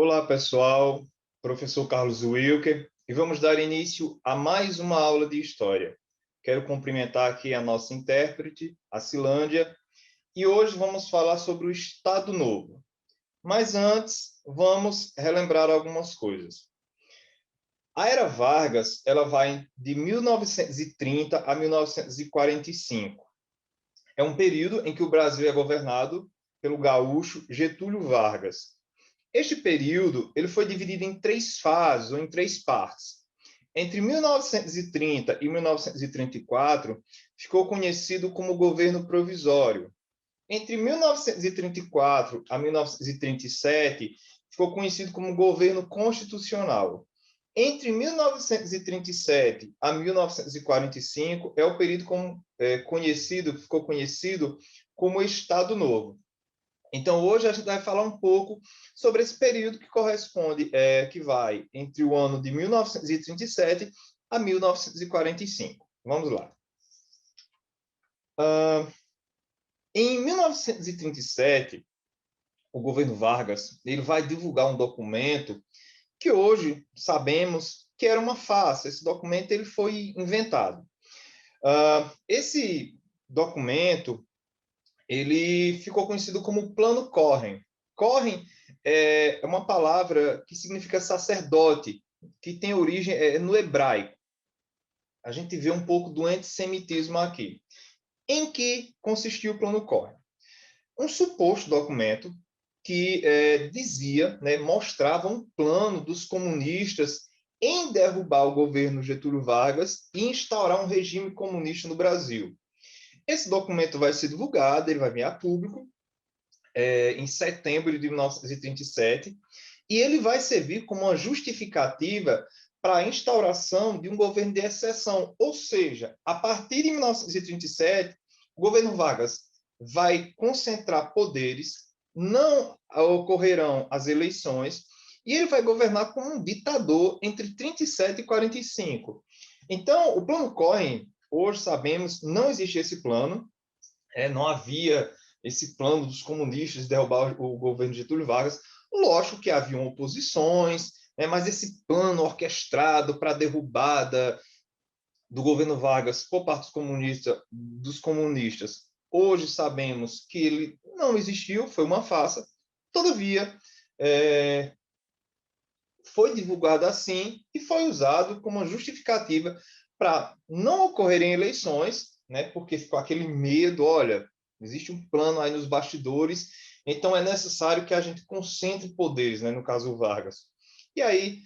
Olá, pessoal. Professor Carlos Wilker, e vamos dar início a mais uma aula de História. Quero cumprimentar aqui a nossa intérprete, a Cilândia, e hoje vamos falar sobre o Estado Novo. Mas antes, vamos relembrar algumas coisas. A Era Vargas, ela vai de 1930 a 1945. É um período em que o Brasil é governado pelo gaúcho Getúlio Vargas. Este período ele foi dividido em três fases, ou em três partes. Entre 1930 e 1934, ficou conhecido como governo provisório. Entre 1934 a 1937, ficou conhecido como governo constitucional. Entre 1937 a 1945, é o período ficou conhecido como Estado Novo. Então, hoje a gente vai falar um pouco sobre esse período que corresponde, que vai entre o ano de 1937 a 1945. Vamos lá. Em 1937, o governo Vargas ele vai divulgar um documento que hoje sabemos que era uma farsa. Esse documento ele foi inventado. Esse documento ele ficou conhecido como Plano Cohen. Cohen é uma palavra que significa sacerdote, que tem origem no hebraico. A gente vê um pouco do antissemitismo aqui. Em que consistiu o Plano Cohen? Um suposto documento que dizia, mostrava um plano dos comunistas em derrubar o governo Getúlio Vargas e instaurar um regime comunista no Brasil. Esse documento vai ser divulgado, ele vai vir a público em setembro de 1937, e ele vai servir como uma justificativa para a instauração de um governo de exceção, ou seja, a partir de 1937, o governo Vargas vai concentrar poderes, não ocorrerão as eleições, e ele vai governar como um ditador entre 37 e 45. Então, o plano Cohen, hoje sabemos, não existe esse plano, não havia esse plano dos comunistas de derrubar o governo de Getúlio Vargas. Lógico que haviam oposições, mas esse plano orquestrado para a derrubada do governo Vargas por parte dos comunistas, hoje sabemos que ele não existiu, foi uma farsa. Todavia, foi divulgado assim e foi usado como uma justificativa para não ocorrerem eleições, porque ficou aquele medo, olha, existe um plano aí nos bastidores, então é necessário que a gente concentre poderes, no caso o Vargas. E aí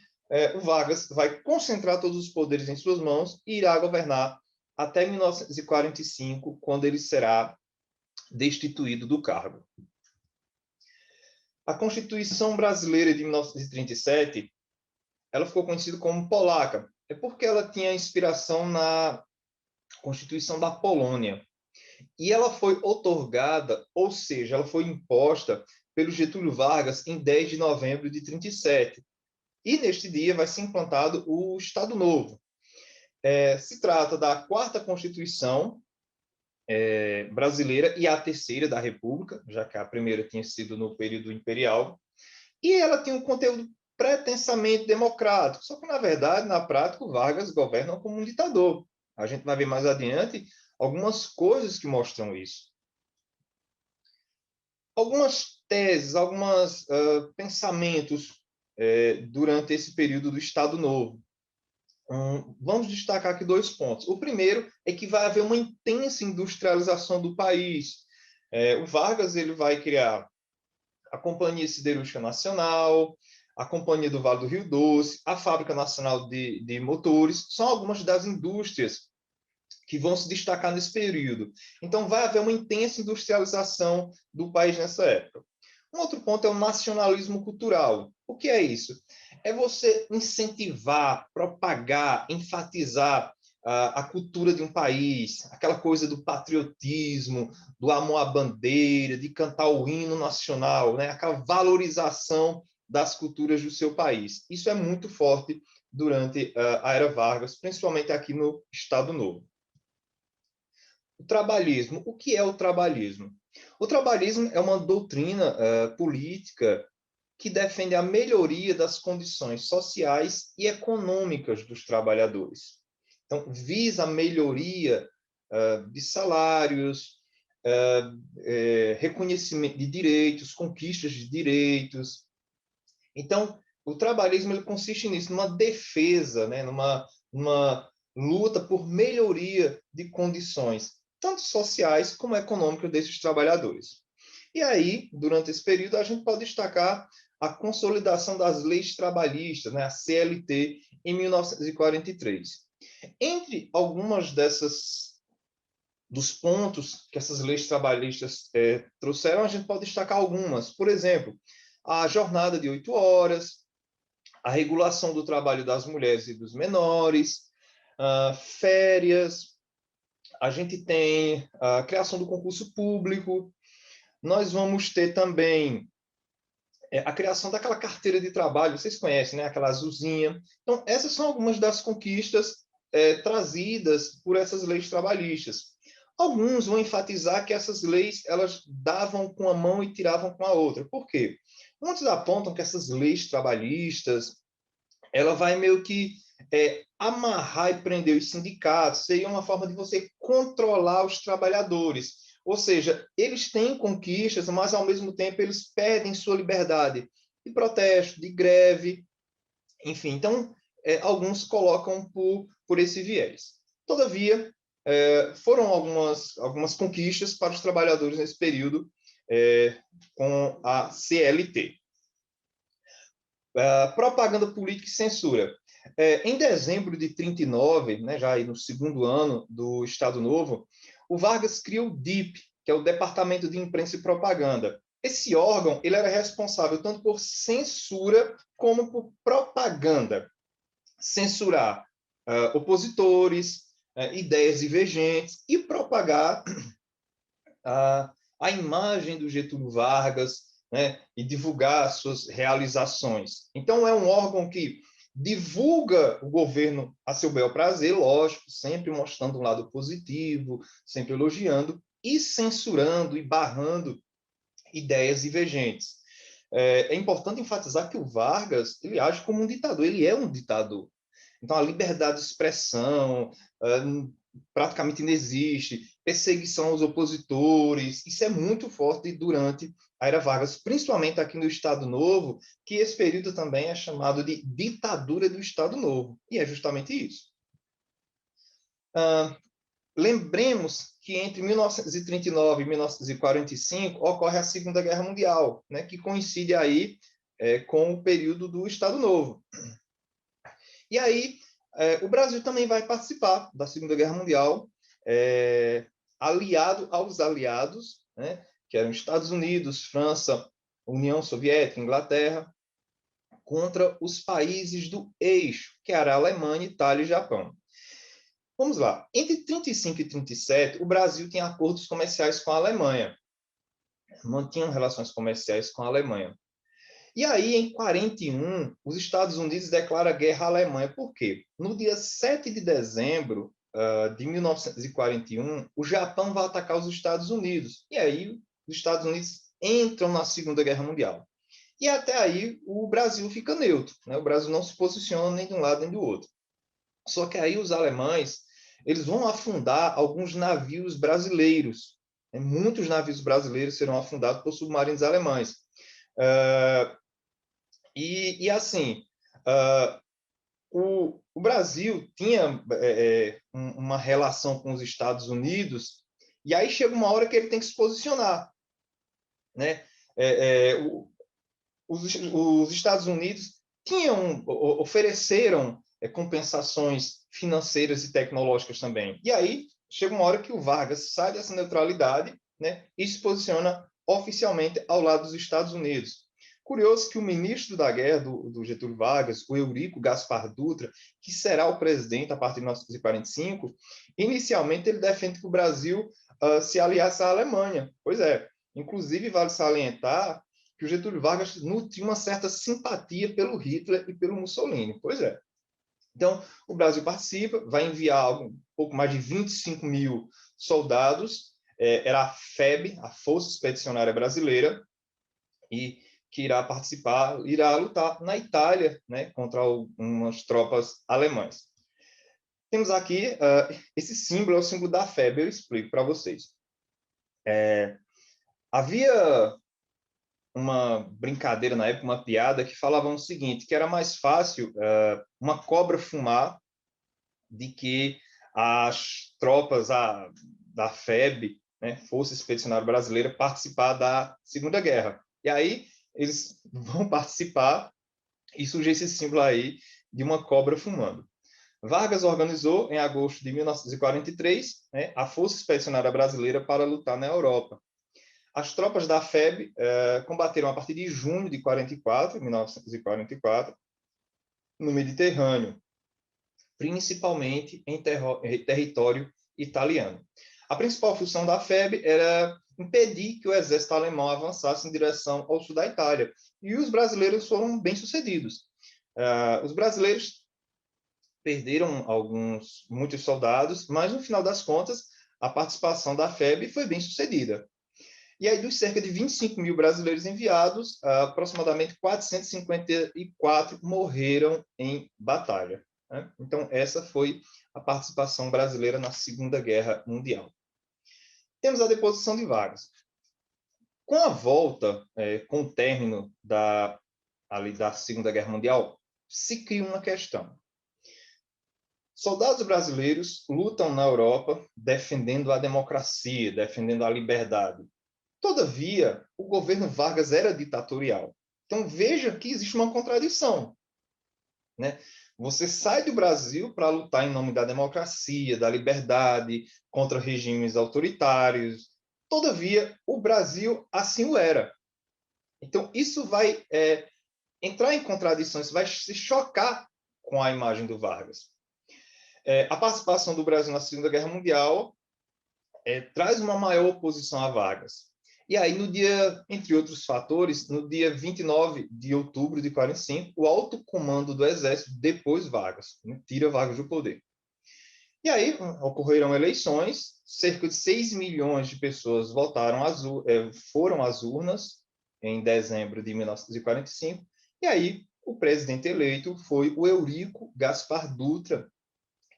o Vargas vai concentrar todos os poderes em suas mãos e irá governar até 1945, quando ele será destituído do cargo. A Constituição Brasileira de 1937, ela ficou conhecida como polaca, porque ela tinha inspiração na Constituição da Polônia. E ela foi outorgada, ou seja, ela foi imposta pelo Getúlio Vargas em 10 de novembro de 37. E neste dia vai ser implantado o Estado Novo. Se trata da quarta Constituição brasileira e a terceira da República, já que a primeira tinha sido no período imperial. E ela tem um conteúdo pretensamente democrático, só que, na verdade, na prática, o Vargas governa como um ditador. A gente vai ver mais adiante algumas coisas que mostram isso. Algumas teses, alguns pensamentos durante esse período do Estado Novo. Vamos destacar aqui dois pontos. O primeiro é que vai haver uma intensa industrialização do país. O Vargas ele vai criar a Companhia Siderúrgica Nacional, a Companhia do Vale do Rio Doce, a Fábrica Nacional de Motores, são algumas das indústrias que vão se destacar nesse período. Então, vai haver uma intensa industrialização do país nessa época. Um outro ponto é o nacionalismo cultural. O que é isso? É você incentivar, propagar, enfatizar a cultura de um país, aquela coisa do patriotismo, do amor à bandeira, de cantar o hino nacional, aquela valorização das culturas do seu país. Isso é muito forte durante a Era Vargas, principalmente aqui no Estado Novo. O trabalhismo. O que é o trabalhismo? O trabalhismo é uma doutrina política que defende a melhoria das condições sociais e econômicas dos trabalhadores. Então, visa a melhoria de salários, reconhecimento de direitos, conquistas de direitos. Então, o trabalhismo ele consiste nisso, numa defesa, né, numa luta por melhoria de condições, tanto sociais como econômicas desses trabalhadores. E aí, durante esse período, a gente pode destacar a consolidação das leis trabalhistas, né, a CLT, em 1943. Entre algumas dos pontos que essas leis trabalhistas trouxeram, a gente pode destacar algumas. Por exemplo, a jornada de 8 horas, a regulação do trabalho das mulheres e dos menores, férias, a gente tem a criação do concurso público, nós vamos ter também a criação daquela carteira de trabalho, vocês conhecem, né? Aquela azulzinha. Então, essas são algumas das conquistas trazidas por essas leis trabalhistas. Alguns vão enfatizar que essas leis elas davam com a mão e tiravam com a outra. Por quê? Muitos apontam que essas leis trabalhistas ela vai meio que amarrar e prender os sindicatos, seria uma forma de você controlar os trabalhadores. Ou seja, eles têm conquistas, mas ao mesmo tempo eles perdem sua liberdade de protesto, de greve, enfim. Então, alguns colocam por esse viés. Todavia, foram algumas conquistas para os trabalhadores nesse período com a CLT. Propaganda política e censura. Em dezembro de 1939, né, já aí no segundo ano do Estado Novo, o Vargas cria o DIP, que é o Departamento de Imprensa e Propaganda. Esse órgão ele era responsável tanto por censura como por propaganda. Censurar opositores, ideias divergentes e propagar a imagem do Getúlio Vargas, né, e divulgar suas realizações. Então, é um órgão que divulga o governo a seu bel prazer, lógico, sempre mostrando um lado positivo, sempre elogiando, e censurando e barrando ideias divergentes. É importante enfatizar que o Vargas ele age como um ditador, ele é um ditador. Então, a liberdade de expressão praticamente não existe, perseguição aos opositores, isso é muito forte durante a Era Vargas, principalmente aqui no Estado Novo, que esse período também é chamado de ditadura do Estado Novo, e é justamente isso. Lembremos que entre 1939 e 1945 ocorre a Segunda Guerra Mundial, né, que coincide aí com o período do Estado Novo. E aí, o Brasil também vai participar da Segunda Guerra Mundial, aliado aos aliados, né, que eram Estados Unidos, França, União Soviética, Inglaterra, contra os países do eixo, que era a Alemanha, Itália e Japão. Vamos lá. Entre 35 e 37, o Brasil tinha acordos comerciais com a Alemanha. Mantinham relações comerciais com a Alemanha. E aí, em 41, os Estados Unidos declaram guerra à Alemanha. Por quê? No dia 7 de dezembro de 1941, o Japão vai atacar os Estados Unidos. E aí, os Estados Unidos entram na Segunda Guerra Mundial. E até aí, o Brasil fica neutro, né? O Brasil não se posiciona nem de um lado nem do outro. Só que aí os alemães eles vão afundar alguns navios brasileiros. Muitos navios brasileiros serão afundados por submarinos alemães. E assim, o Brasil tinha uma relação com os Estados Unidos, e aí chega uma hora que ele tem que se posicionar. Né? Os Estados Unidos ofereceram compensações financeiras e tecnológicas também. E aí chega uma hora que o Vargas sai dessa neutralidade, né, e se posiciona oficialmente ao lado dos Estados Unidos. Curioso que o ministro da guerra do Getúlio Vargas, o Eurico Gaspar Dutra, que será o presidente a partir de 1945, inicialmente ele defende que o Brasil se aliasse à Alemanha. Pois é, inclusive vale salientar que o Getúlio Vargas nutria uma certa simpatia pelo Hitler e pelo Mussolini. Pois é. Então, o Brasil participa, vai enviar um pouco mais de 25 mil soldados, era a FEB, a Força Expedicionária Brasileira, e que irá lutar na Itália, né, contra umas tropas alemãs. Temos aqui, esse símbolo é o símbolo da FEB, eu explico para vocês. Havia uma brincadeira na época, uma piada, que falava o seguinte, que era mais fácil uma cobra fumar de que as tropas da FEB, né, Força Expedicionária Brasileira, participar da Segunda Guerra. E aí eles vão participar e surge esse símbolo aí de uma cobra fumando. Vargas organizou, em agosto de 1943, né, a Força Expedicionária Brasileira para lutar na Europa. As tropas da FEB combateram a partir de junho de 1944, no Mediterrâneo, principalmente em território italiano. A principal função da FEB era impedir que o exército alemão avançasse em direção ao sul da Itália. E os brasileiros foram bem-sucedidos. Os brasileiros perderam muitos soldados, mas no final das contas, a participação da FEB foi bem-sucedida. E aí, dos cerca de 25 mil brasileiros enviados, aproximadamente 454 morreram em batalha, né? Então, essa foi a participação brasileira na Segunda Guerra Mundial. Temos a deposição de Vargas. Com a volta, com o término da Segunda Guerra Mundial, se cria uma questão. Soldados brasileiros lutam na Europa defendendo a democracia, defendendo a liberdade. Todavia, o governo Vargas era ditatorial. Então, veja que existe uma contradição, né? Você sai do Brasil para lutar em nome da democracia, da liberdade, contra regimes autoritários. Todavia, o Brasil assim o era. Então, isso vai entrar em contradição, isso vai se chocar com a imagem do Vargas. A participação do Brasil na Segunda Guerra Mundial traz uma maior oposição a Vargas. E aí, entre outros fatores, no dia 29 de outubro de 45, o alto comando do Exército depôs Vargas, né, tira Vargas do poder. E aí ocorreram eleições, cerca de 6 milhões de pessoas foram às urnas em dezembro de 1945, e aí o presidente eleito foi o Eurico Gaspar Dutra,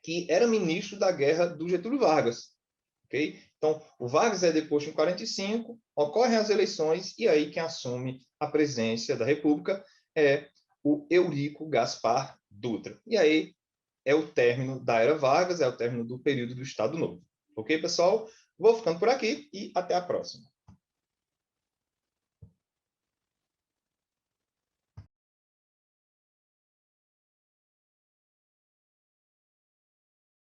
que era ministro da guerra do Getúlio Vargas. Okay? Então, o Vargas é deposto em 45, ocorrem as eleições, e aí quem assume a presidência da República é o Eurico Gaspar Dutra. E aí é o término da Era Vargas, é o término do período do Estado Novo. Ok, pessoal? Vou ficando por aqui e até a próxima.